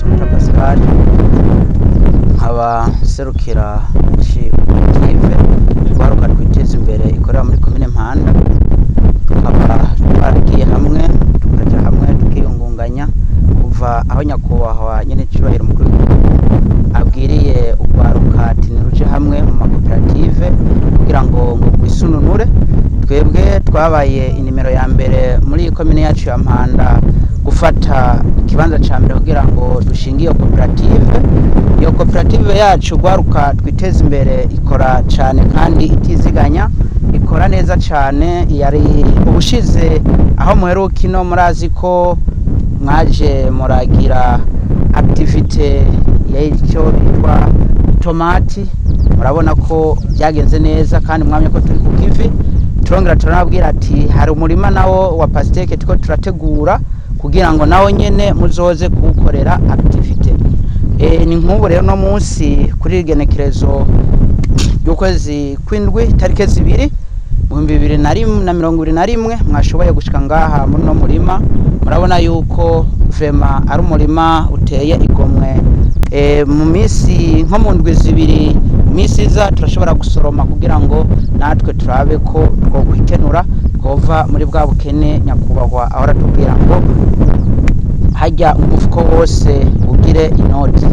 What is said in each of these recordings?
Nsuruta Pascal nkaba serukira initiative twaruka twiteza imbere ikorera muri komine Mpanda, tukaba twaragiye hamwe tukaja hamwe tukiyungunganya kuva aho nyakubahwa nyene cyubahiro mukuru abwiriye ugwaruka ati niruje hamwe mu makoperative kugira ngo kwisununure. Twebwe twabaye inimero ya mbere muri komine yacu ya Mpanda gufata ikibanza ca mbere kugira ngo dushingiye koperative. Iyo koperative yacu gwaruka twiteza imbere ikora cyane kandi itiziganya, ikora neza cyane. Yari ubushize aho muheruka ino murazi ko mwaje muragira activite y'icyo bitwa tomati, murabona ko byagenze neza kandi mwamye ko turi ku kivi. Turongera turanabwira ati hari umurima nawo wa pasteke tuko turategura kugira ngo nawo nyene muzoze kuwukorera activite. Ni nk'ubu rero no munsi kuri igenekerezo y'ukwezi kw'indwi tariki 2 2021 mwashoboye gushika ngaha muri no murima. Murabona yuko vrema ari umurima uteye igomwe. Mu misi nko mu ndwi 2 misi za turashobora gusoroma kugira ngo natwe turabe ko twokwikenura twova muri bwa bukene nyakubahwa ahora tubwira ngo hajya umufuko wose ugire inoti.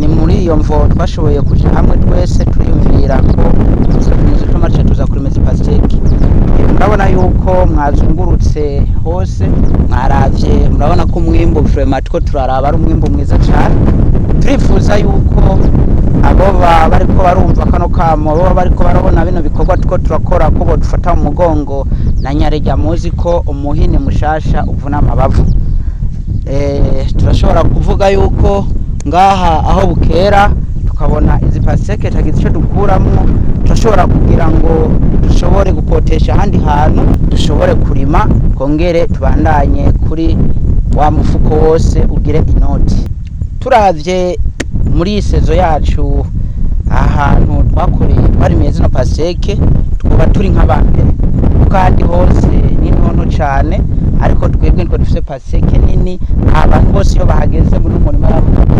Ni muri iyo mvo twashoboye kuja hamwe twese turiyumvira ko tuza kurimeza pasteke. Murabona yuko mwazungurutse hose mwaravye, murabona ko umwimbo vrema two turaraba ari umwimbo mwiza cyane. Turifuza yuko abo bariko barumva kano kamo, bo bariko barabona bino bikorwa two turakora ko bodufata mu mugongo na nyarejya muzi ko umuhini mushasha uvuna amabavu. Turashobora kuvuga yuko ngaha aho bukera tukabona izi pasteke tagize icyo dukuramo, turashobora kugira ngo dushobore gukotesha ahandi hantu, dushobore kurima kongere tubandanye kuri wa mufuko wose ugire inoti. Turavye muri sezo yacu ahantu twakoreye twarimiye zino pasteke twuba turi nk'abambere, kandi hose ni ntonto cyane, ariko twebwe niko dufite pasteke nini. Abantu bose iyo bahageze muri umurima bavuga ati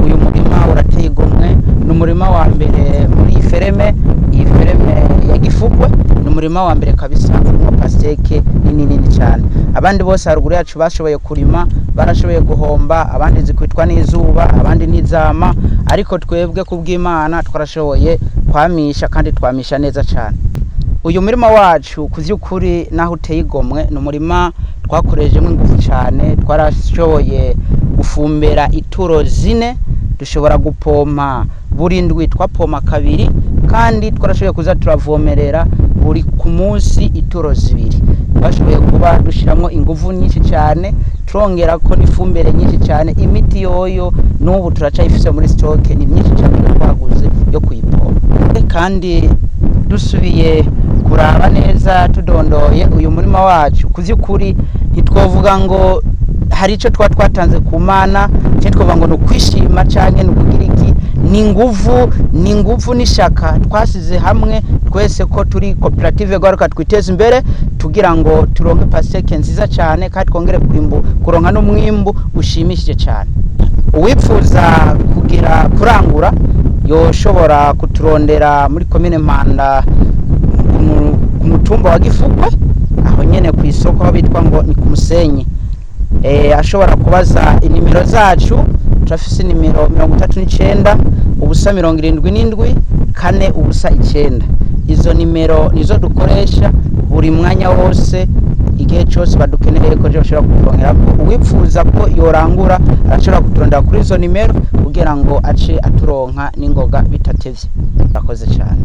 uyu murima urateye igomwe, ni umurima wa mbere muri Fereme, iyi Fereme ya Gifugwe ni umurima wa mbere kabisa wa pasteke nini cyane. Abandi bose haruguru yacu bashoboye kurima, barashoboye guhomba, abandi zikwitwa n'izuba, abandi n'izama, ariko twebwe kubw'Imana twarashoboye kwamisha kandi twamisha neza cyane. Uyu murima wacu kuvyukuri naho uteye igomwe, ni umurima twakorejemo ingufu cyane. Twarashoboye gufumbera ituro 4, dushobora gupompa buri ndwi twapompa 2, kandi twarashoboye kuza turavomerera buri ku munsi ituro 2. Twashoboye kuba dushiramo ingufu nyinshi cyane, turongera ko n'ifumbere nyinshi cyane. Imiti yoyo n'ubu turacayifise muri stock, ni myinshi cyane twaguze yo kuyipompa. Kandi dusubiye kuraba neza tudondoye uyu murima wacu, kuvyukuri ntitwovuga ngo hari ico twatanze ku Mana, twovuga ngo no kwishima canke no kugira iki. Ni nguvu n'ishaka twasize hamwe twese ko turi koperative gwaruka twiteza imbere tugira ngo turonke pasteke nziza cyane, kandi twongere kuronka n'umwimbu ushimishije cyane. Uwipfuza kugira kurangura yoshobora kuturondera muri komine Mpanda ku mutumba wa Gifugwe, aho nyene ku isoko bitwa ngo ni ku Musenyi. Ashobora kubaza inimero zacu, turafise nimero 39 ubusa 77 4 ubusa 9. Izo nimero nizo dukoresha buri mwanya wose, igihe cyose badukeneye ko bashobora kuturongera. Uwipfuza ko yorangura arashobora kuturondera kuri izo nimero kugira ngo ace aturonka n'ingoga bitatevye. Bakoze cyane.